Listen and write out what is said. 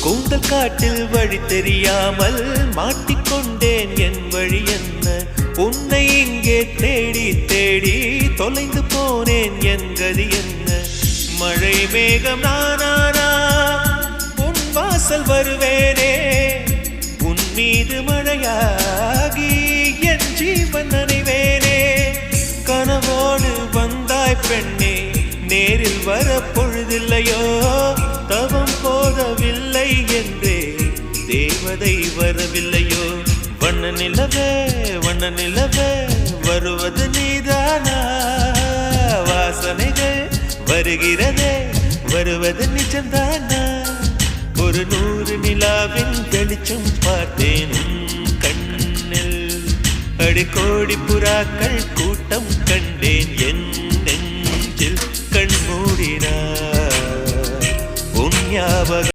கூந்தல் காட்டில் வழி தெரியாமல் மாட்டிக்கொண்டேன் என் வழி என்ன உன்னை இங்கே தேடி தேடி தொலைந்து போனேன் என் கதி என்ன மழை மேகம் நானானா உன் வாசல் வருவேனே உன் மீது மழையாகி என் ஜீவன் நனைவேனே கனவோடு வந்தாய் பெண்ணே நேரில் வர பொழுதில்லையோ தவம் போதவில்லை என்றே தேவதை வரவில்லையோ வண்ண நிலவே வருவது நீதானா வாசனைகள் வருகிறதே வருவது நிஜம்தானா ஒரு 100 நிலாவின் வெளிச்சம் பார்த்தேன் கண்ணில் அடிக்கோடி புறாக்கள் கூட்டம்